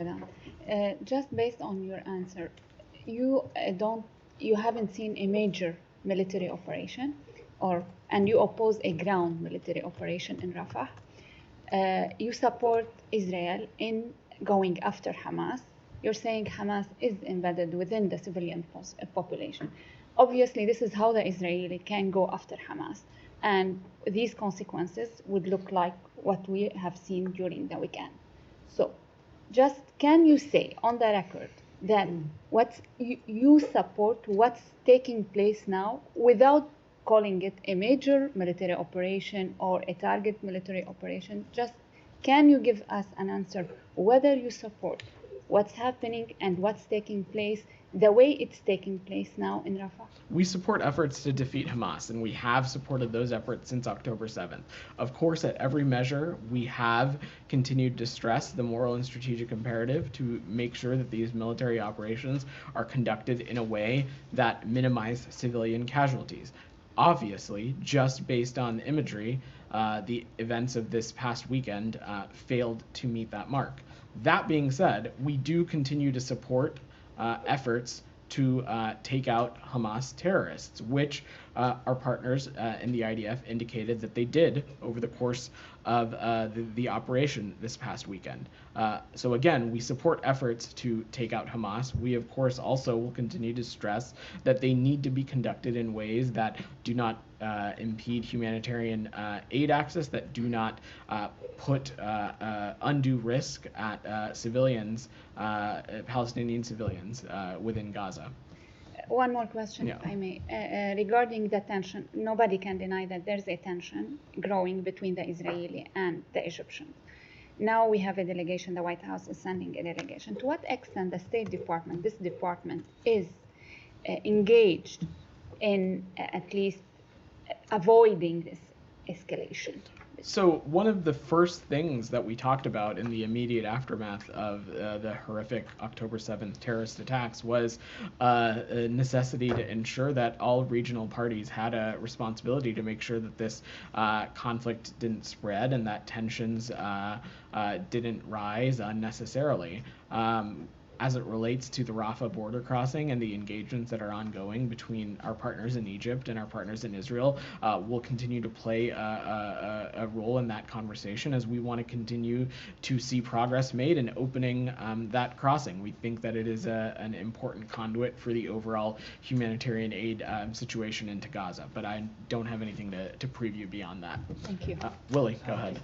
Vedant. Just based on your answer, you haven't seen a major military operation, and you oppose a ground military operation in Rafah. You support Israel in going after Hamas. You're saying Hamas is embedded within the civilian population. Obviously, this is how the Israeli can go after Hamas. And these consequences would look like what we have seen during the weekend. So, just can you say on the record that you support what's taking place now without calling it a major military operation or a target military operation? Just can you give us an answer whether you support what's happening and what's taking place the way it's taking place now in Rafah? We support efforts to defeat Hamas, and we have supported those efforts since October 7th. Of course, at every measure, we have continued to stress the moral and strategic imperative to make sure that these military operations are conducted in a way that minimize civilian casualties. Obviously, just based on the imagery, the events of this past weekend failed to meet that mark. That being said, we do continue to support efforts to take out Hamas terrorists, which our partners in the IDF indicated that they did over the course of the operation this past weekend. So again, we support efforts to take out Hamas. We, of course, also will continue to stress that they need to be conducted in ways that do not impede humanitarian aid access, that do not put undue risk at civilians, Palestinian civilians within Gaza. One more question, if I may. Regarding the tension, nobody can deny that there's a tension growing between the Israeli and the Egyptians. Now we have a delegation, the White House is sending a delegation. To what extent the State Department, this department, is engaged in at least avoiding this escalation? So one of the first things that we talked about in the immediate aftermath of the horrific October 7th terrorist attacks was a necessity to ensure that all regional parties had a responsibility to make sure that this conflict didn't spread and that tensions didn't rise unnecessarily. As it relates to the Rafah border crossing and the engagements that are ongoing between our partners in Egypt and our partners in Israel, we'll continue to play a role in that conversation as we want to continue to see progress made in opening that crossing. We think that it is an important conduit for the overall humanitarian aid situation into Gaza, but I don't have anything to preview beyond that. Thank you. Willie, go ahead.